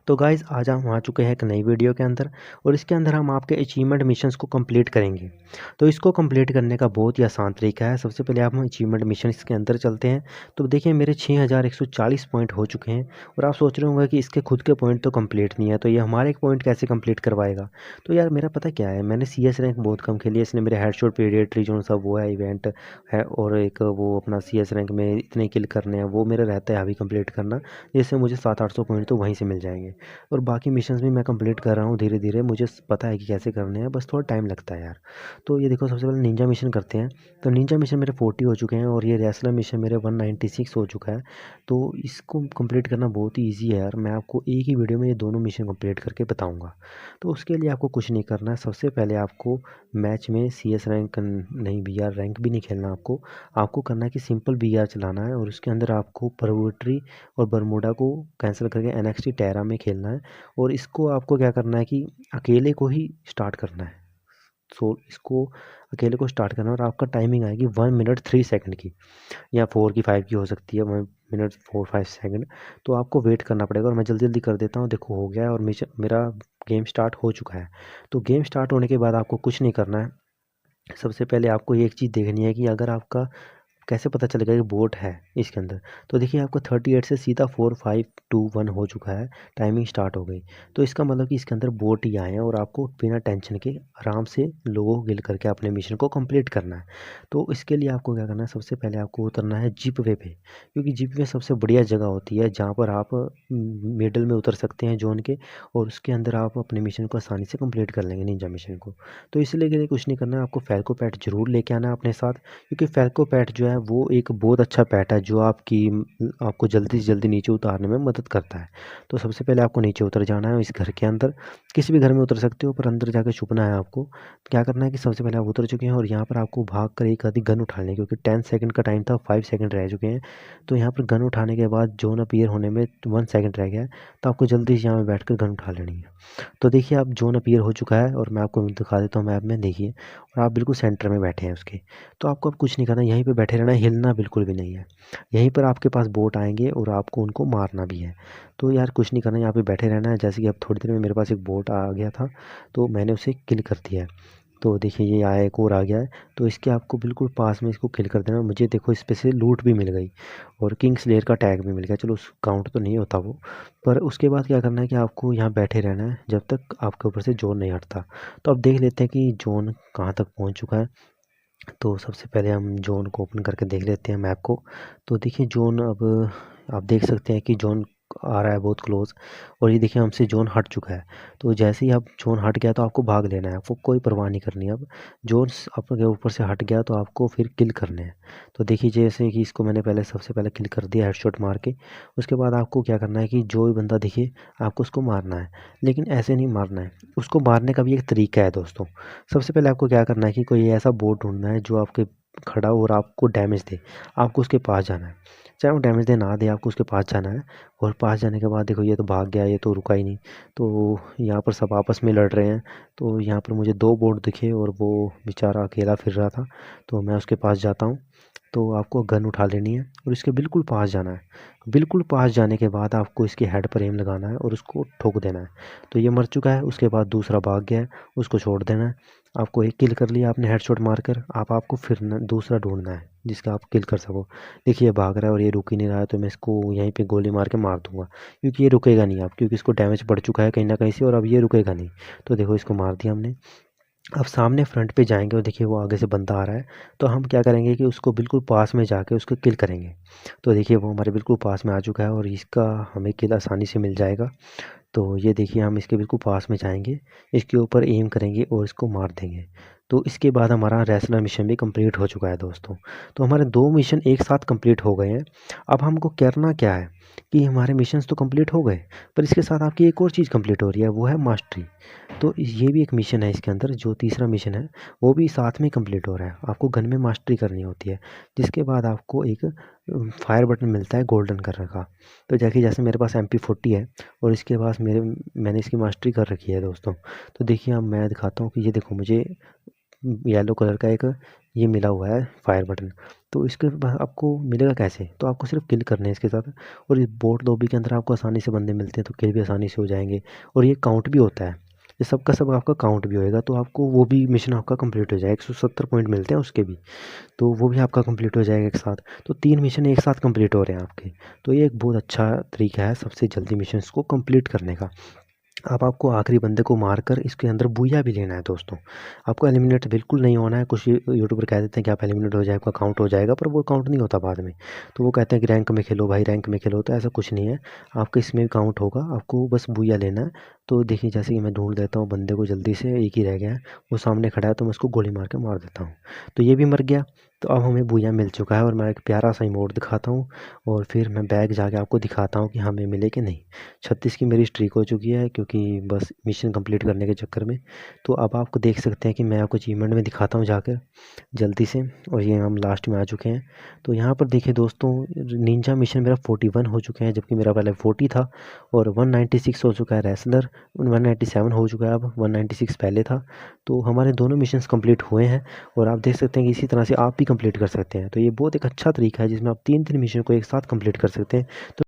तो गाइज़ आज हम आ चुके हैं एक नई वीडियो के अंदर और इसके अंदर हम आपके अचीवमेंट मिशंस को कंप्लीट करेंगे। तो इसको कंप्लीट करने का बहुत ही आसान तरीका है। सबसे पहले आप हम अचीवमेंट मिशन के अंदर चलते हैं। तो देखिए मेरे 6140 पॉइंट हो चुके हैं और आप सोच रहे होंगे कि इसके खुद के पॉइंट तो कंप्लीट नहीं है, तो ये हमारे एक पॉइंट कैसे कंप्लीट करवाएगा। तो यार मेरा पता क्या है, मैंने CS रैंक बहुत कम खेली है। इसने मेरे हेडशॉट पीडियट्री जो सब वो है इवेंट है और एक वो अपना CS रैंक में इतने किल करने हैं वो मेरा रहता है अभी कंप्लीट करना, जिससे मुझे 700-800 पॉइंट तो वहीं से मिल जाएंगे। और बाकी मिशंस भी मैं कंप्लीट कर रहा हूँ धीरे धीरे, मुझे पता है कि कैसे करने हैं, बस थोड़ा टाइम लगता है यार। तो ये देखो सबसे पहले निंजा मिशन करते हैं। तो निंजा मिशन मेरे 40 हो चुके हैं और ये रेसलर मिशन मेरे 196 हो चुका है। तो इसको कंप्लीट करना बहुत ही ईजी है यार, मैं आपको एक ही वीडियो में ये दोनों मिशन कंप्लीट करके बताऊँगा। तो उसके लिए आपको कुछ नहीं करना है, सबसे पहले आपको मैच में CS रैंक नहीं, BR रैंक भी नहीं खेलना आपको। आपको करना है कि सिंपल BR चलाना है और उसके अंदर आपको प्रोविटरी और बरमूडा को कैंसिल करके NXT टेरा में खेलना है। और इसको आपको क्या करना है कि अकेले को ही स्टार्ट करना है। सो इसको अकेले को स्टार्ट करना है और आपका टाइमिंग आएगी 1 मिनट 3 सेकंड की, या 4 की 5 की हो सकती है, 1 मिनट 4-5 सेकंड। तो आपको वेट करना पड़ेगा और मैं जल्दी जल्दी कर देता हूँ। देखो हो गया है और मेरा गेम स्टार्ट हो चुका है। तो गेम स्टार्ट होने के बाद आपको कुछ नहीं करना है। सबसे पहले आपको ये एक चीज़ देखनी है कि अगर आपका कैसे पता चलेगा कि बोट है इसके अंदर। तो देखिए आपको 38 से सीधा 4521 हो चुका है, टाइमिंग स्टार्ट हो गई। तो इसका मतलब कि इसके अंदर बोट ही आए हैं और आपको बिना टेंशन के आराम से लोगों को किल करके अपने मिशन को कंप्लीट करना है। तो इसके लिए आपको क्या करना है, सबसे पहले आपको उतरना है जीप वे पे, क्योंकि जीप वे सबसे बढ़िया जगह होती है जहाँ पर आप मिडल में उतर सकते हैं जोन के, और उसके अंदर आप अपने मिशन को आसानी से कंप्लीट कर लेंगे निंजा मिशन को। तो इसलिए के लिए कुछ नहीं करना है, आपको फैल्को पैट जरूर लेके आना है अपने साथ, क्योंकि फैल्को पैट जो है वो एक बहुत अच्छा पैट है जो आपको जल्दी से जल्दी नीचे उतारने में मदद करता है। तो सबसे पहले आपको नीचे उतर जाना है इस घर के अंदर, किसी भी घर में उतर सकते हो पर अंदर जाकर छुपना है आपको। क्या करना है कि सबसे पहले आप उतर चुके हैं और यहाँ पर आपको भाग कर एक आधी गन उठा लें, क्योंकि 10 सेकंड का टाइम था, 5 सेकंड रह चुके हैं। तो यहाँ पर गन उठाने के बाद जोन अपीयर होने में 1 सेकंड रह गया है, तो आपको जल्दी से यहाँ पर बैठ कर गन उठा लेनी है। तो देखिए अब जोन अपीयर हो चुका है और मैं आपको दिखा देता हूँ मैप में, देखिए, और आप बिल्कुल सेंटर में बैठे हैं उसके। तो आपको अब कुछ नहीं करना, यहीं पे बैठे रहना है, हिलना बिल्कुल भी नहीं है। यहीं पर आपके पास बोट आएंगे और आपको उनको मारना भी है। तो यार कुछ नहीं करना, यहाँ पे बैठे रहना है। जैसे कि अब थोड़ी देर में मेरे पास एक बोट आ गया था, तो मैंने उसे किल कर दिया है। तो देखिए ये आया, एक और आ गया है, तो इसके आपको बिल्कुल पास में इसको किल कर देना। मुझे देखो इस पे से लूट भी मिल गई और किंग स्लेयर का टैग भी मिल गया, चलो उस काउंट तो नहीं होता वो। पर उसके बाद क्या करना है कि आपको यहाँ बैठे रहना है जब तक आपके ऊपर से जोन नहीं हटता। तो अब देख लेते हैं कि जोन कहाँ तक पहुँच चुका है। तो सबसे पहले हम जोन को ओपन करके देख लेते हैं मैप को। तो देखिए जोन अब आप देख सकते हैं कि जोन आ रहा है बहुत क्लोज, और ये देखिए हमसे जोन हट चुका है। तो जैसे ही आप जोन हट गया तो आपको भाग लेना है, आपको कोई परवाह नहीं करनी है। अब जोन आपके ऊपर से हट गया तो आपको फिर किल करने हैं। तो देखिए जैसे कि इसको मैंने सबसे पहले किल कर दिया हेडशॉट मार के। उसके बाद आपको क्या करना है कि जो भी बंदा दिखे आपको उसको मारना है, लेकिन ऐसे नहीं मारना है। उसको मारने का भी एक तरीका है दोस्तों। सबसे पहले आपको क्या करना है कि कोई ऐसा बोट ढूंढना है जो आपके खड़ा हो और आपको डैमेज दे। आपको उसके पास जाना है, चाहे वो डैमेज दे ना दे, आपको उसके पास जाना है। और पास जाने के बाद देखो ये तो भाग गया, ये तो रुका ही नहीं। तो यहाँ पर सब आपस में लड़ रहे हैं। तो यहाँ पर मुझे 2 बोट दिखे और वो बेचारा अकेला फिर रहा था, तो मैं उसके पास जाता हूँ। तो आपको गन उठा लेनी है और इसके बिल्कुल पास जाना है। बिल्कुल पास जाने के बाद आपको इसके हेड पर एम लगाना है और उसको ठोक देना है। तो ये मर चुका है, उसके बाद दूसरा भाग गया है, उसको छोड़ देना है। आपको एक किल कर लिया आपने हेडशॉट मारकर, आपको फिर दूसरा ढूंढना है जिसका आप किल कर सको। देखिए ये भाग रहा है और ये रुक ही नहीं रहा है, तो मैं इसको यहीं पे गोली मार के मार दूंगा, क्योंकि ये रुकेगा नहीं। आप क्योंकि इसको डैमेज पड़ चुका है कहीं ना कहीं से और अब ये रुकेगा नहीं। तो देखो इसको मार दिया हमने। अब सामने फ्रंट पे जाएंगे और देखिए वो आगे से बंदा आ रहा है। तो हम क्या करेंगे कि उसको बिल्कुल पास में जाके उसको किल करेंगे। तो देखिए वो हमारे बिल्कुल पास में आ चुका है और इसका हमें किल आसानी से मिल जाएगा। तो ये देखिए हम इसके बिल्कुल पास में जाएंगे, इसके ऊपर एम करेंगे और इसको मार देंगे। तो इसके बाद हमारा रेसलर मिशन भी कंप्लीट हो चुका है दोस्तों। तो हमारे 2 मिशन एक साथ कंप्लीट हो गए हैं। अब हमको करना क्या है कि हमारे मिशंस तो कंप्लीट हो गए, पर इसके साथ आपकी एक और चीज़ कंप्लीट हो रही है, वो है मास्टरी। तो ये भी एक मिशन है इसके अंदर, जो तीसरा मिशन है वो भी साथ में कंप्लीट हो रहा है। आपको गन में मास्टरी करनी होती है, जिसके बाद आपको एक फायर बटन मिलता है गोल्डन कलर का। तो जैसे जैसे मेरे पास MP40 है और इसके पास मैंने इसकी मास्टरी कर रखी है दोस्तों। तो देखिए अब मैं दिखाता हूँ कि ये देखो मुझे येलो कलर का एक ये मिला हुआ है फायर बटन। तो इसके बाद आपको मिलेगा कैसे, तो आपको सिर्फ किल करने हैं इसके साथ। और इस बोट लॉबी के अंदर आपको आसानी से बंदे मिलते हैं, तो किल भी आसानी से हो जाएंगे। और ये काउंट भी होता है, ये सब का सब आपका काउंट भी होएगा, तो आपको वो भी मिशन आपका कंप्लीट हो जाएगा। 170 पॉइंट मिलते हैं उसके भी, तो वो भी आपका कंप्लीट हो जाएगा एक साथ। तो 3 मिशन एक साथ कंप्लीट हो रहे हैं आपके। तो ये एक बहुत अच्छा तरीका है सबसे जल्दी मिशंस को कंप्लीट करने का। अब आपको आखिरी बंदे को मारकर इसके अंदर बूया भी लेना है दोस्तों। आपको एलिमिनेट बिल्कुल नहीं होना है। कुछ यूट्यूबर कह देते हैं कि आप एलिमिनेट हो जाए, आपका काउंट हो जाएगा, पर वो काउंट नहीं होता बाद में। तो वो कहते हैं कि रैंक में खेलो भाई, रैंक में खेलो, तो ऐसा कुछ नहीं है। आपका इसमें भी काउंट होगा, आपको बस बूया लेना है। तो देखिए जैसे कि मैं ढूंढ देता हूँ बंदे को जल्दी से, एक ही रह गया है, वो सामने खड़ा है, तो मैं उसको गोली मार के मार देता हूँ। तो ये भी मर गया। तो अब हमें बूया मिल चुका है, और मैं एक प्यारा सा इमोट दिखाता हूँ, और फिर मैं बैग जाके आपको दिखाता हूँ कि हमें मिले कि नहीं। 36 की मेरी स्ट्रीक हो चुकी है, क्योंकि बस मिशन कंप्लीट करने के चक्कर में। तो अब आपको देख सकते हैं कि मैं आपको अचीवमेंट में दिखाता हूँ जाकर जल्दी से। और ये हम लास्ट में आ चुके हैं। तो यहाँ पर देखिए दोस्तों, निंजा मिशन मेरा 41 हो चुके हैं, जबकि मेरा पहले 40 था। और 196 हो चुका है रेसलर, 197 हो चुका है, अब 196 पहले था। तो हमारे दोनों मिशंस कंप्लीट हुए हैं। और आप देख सकते हैं कि इसी तरह से आप भी कंप्लीट कर सकते हैं। तो ये बहुत एक अच्छा तरीका है जिसमें आप 3 मिशन को एक साथ कंप्लीट कर सकते हैं। तो